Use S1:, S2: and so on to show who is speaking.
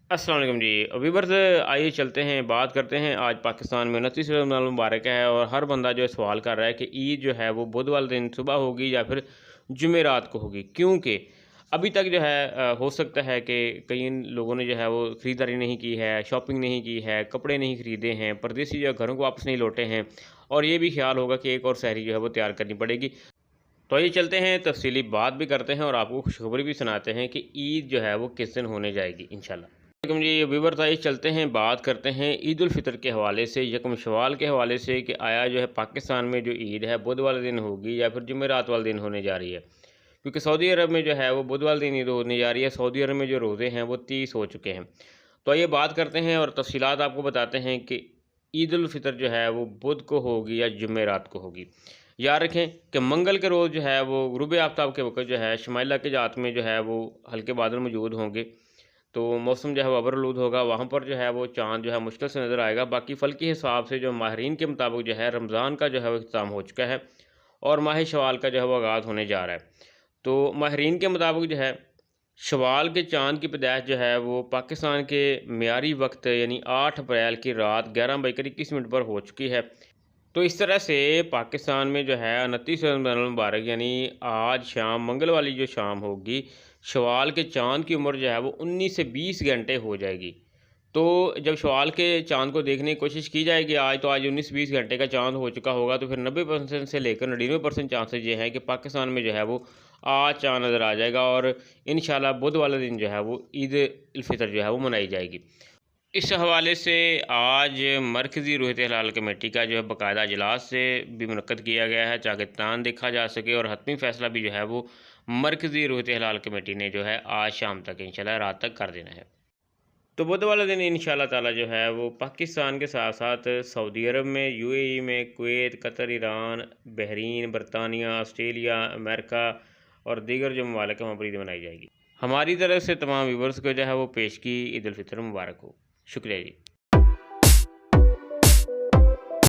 S1: अस्सलाम वालेकुम जी। व्यूअर्स, आइए चलते हैं, बात करते हैं। आज पाकिस्तान में 29 रमज़ान मुबारक है और हर बंदा जो है सवाल कर रहा है कि ईद जो है वो बुध वाले दिन सुबह होगी या फिर जुमेरात को होगी। क्योंकि अभी तक जो है हो सकता है कि कई लोगों ने जो है वो ख़रीदारी नहीं की है, शॉपिंग नहीं की है, कपड़े नहीं ख़रीदे हैं, परदेसी जो है घरों को वापस नहीं लौटे हैं और ये भी ख़्याल होगा कि एक और सहरी जो है वो तैयार करनी पड़ेगी। तो आइए चलते हैं, तफ़सीली बात भी करते हैं और आपको खुशखबरी भी सुनाते हैं कि ईद जो है वो किस दिन होने जाएगी इंशाल्लाह। वालेकुम जी। व्यूअर्स, आइए चलते हैं, बात करते हैं ईद उल फ़ितर के हवाले से, यकम शवाल के हवाले से कि आया जो है पाकिस्तान में जो ईद है बुध वाले दिन होगी या फिर जुमेरात वाले दिन होने जा रही है। क्योंकि सऊदी अरब में जो है वो बुध वाले दिन ईद होने जा रही है। सऊदी अरब में जो रोज़े हैं वो 30 हो चुके हैं। तो आइए बात करते हैं और तफ़सीलात आपको बताते हैं कि ईद उल फ़ितर जो है वो बुध को होगी या जुमेरात को होगी। याद रखें कि मंगल के रोज़ जो है वो ग़ुरूब आफ्ताब के वक़्त जो है शुमाइला के जात में जो है वो हल्के बादल मौजूद होंगे। तो मौसम जो है वो अबरआलूद होगा, वहाँ पर जो है वो चाँद जो है मुश्किल से नज़र आएगा। बाकी फ़ल्की हिसाब से जो माहिरीन के मुताबिक जो है रमज़ान का जो है वो इख्तिताम हो चुका है और माह शवाल का जो है वो आगाज़ होने जा रहा है। तो माहिरीन के मुताबिक जो है शवाल के चाँद की पैदाइश जो है वो पाकिस्तान के मियारी वक्त यानी 8 अप्रैल की रात 11:21 पर हो चुकी है। तो इस तरह से पाकिस्तान में जो है 29 रमज़ान मुबारक यानी आज शाम मंगल वाली जो शाम होगी, शवाल के चाँद की उम्र जो है वो 19 से 20 घंटे हो जाएगी। तो जब शवाल के चाँद को देखने की कोशिश की जाएगी आज, तो आज 19-20 घंटे का चाँद हो चुका होगा, तो फिर 90% से लेकर 99% चांसेस ये हैं कि पाकिस्तान में जो है वो आज चाँद नज़र आ जाएगा और इंशाल्लाह बुध वाले दिन जो है वो ईद उल फ़ितर जो है वो मनाई जाएगी। इस हवाले से आज मरकज़ी रूहत हिलाल कमेटी का जो है बाकायदा इजलास से भी मुनक्कद किया गया है ताकि चाँद देखा जा सके और हतमी फ़ैसला भी जो है वो मरकज़ी रूहत हिलाल कमेटी ने जो है आज शाम तक इंशाल्लाह रात तक कर देना है। तो बुध वाले दिन इंशाल्लाह ताला जो है वो पाकिस्तान के साथ-साथ सऊदी अरब में, यूएई में, कुवैत, कतर, ईरान, बहरीन, बरतानिया, ऑस्ट्रेलिया, अमेरिका और दीगर जो ममालिक हैं वहाँ पर ईद मनाई जाएगी। हमारी तरफ से तमाम व्यूअर्स को जो है वो पेशगी ईद उल फ़ितर मुबारक हो। शुक्रिया जी।